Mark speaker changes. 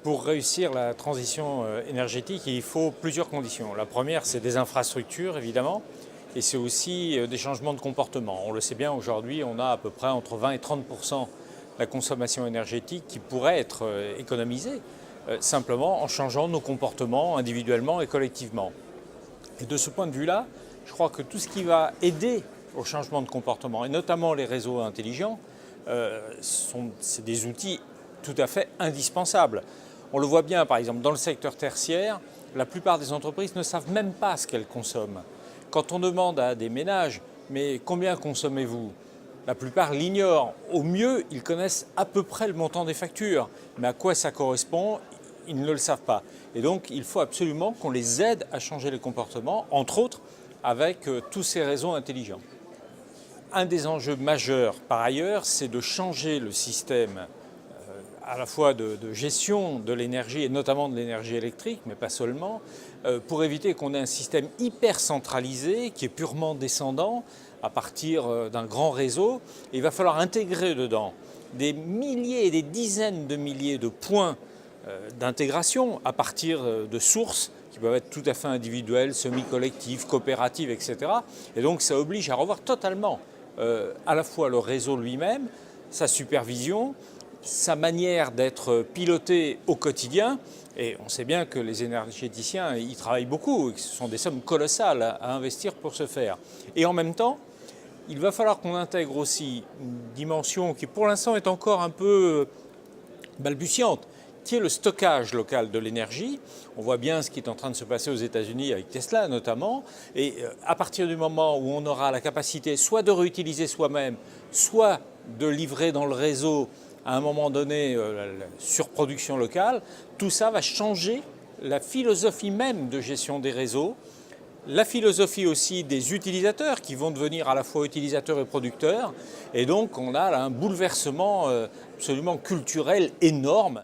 Speaker 1: Pour réussir la transition énergétique, il faut plusieurs conditions. La première, c'est des infrastructures, évidemment, et c'est aussi des changements de comportement. On le sait bien, aujourd'hui, on a à peu près entre 20 et 30% de la consommation énergétique qui pourrait être économisée simplement en changeant nos comportements individuellement et collectivement. Et de ce point de vue-là, je crois que tout ce qui va aider au changement de comportement, et notamment les réseaux intelligents, c'est des outils tout à fait indispensables. On le voit bien, par exemple, dans le secteur tertiaire, la plupart des entreprises ne savent même pas ce qu'elles consomment. Quand on demande à des ménages « mais combien consommez-vous » la plupart l'ignorent. Au mieux, ils connaissent à peu près le montant des factures, mais à quoi ça correspond, ils ne le savent pas. Et donc, il faut absolument qu'on les aide à changer les comportements, entre autres avec tous ces réseaux intelligents. Un des enjeux majeurs, par ailleurs, c'est de changer le système à la fois de gestion de l'énergie et notamment de l'énergie électrique, mais pas seulement, pour éviter qu'on ait un système hyper centralisé qui est purement descendant à partir d'un grand réseau. Et il va falloir intégrer dedans des milliers et des dizaines de milliers de points d'intégration à partir de sources qui peuvent être tout à fait individuelles, semi-collectives, coopératives, etc. Et donc ça oblige à revoir totalement à la fois le réseau lui-même, sa supervision, sa manière d'être piloté au quotidien. Et on sait bien que les énergéticiens y travaillent beaucoup, et que ce sont des sommes colossales à investir pour ce faire. Et en même temps, il va falloir qu'on intègre aussi une dimension qui pour l'instant est encore un peu balbutiante, qui est le stockage local de l'énergie. On voit bien ce qui est en train de se passer aux États-Unis avec Tesla notamment. Et à partir du moment où on aura la capacité soit de réutiliser soi-même, soit de livrer dans le réseau à un moment donné la surproduction locale, tout ça va changer la philosophie même de gestion des réseaux, la philosophie aussi des utilisateurs qui vont devenir à la fois utilisateurs et producteurs. Et donc on a là un bouleversement absolument culturel énorme.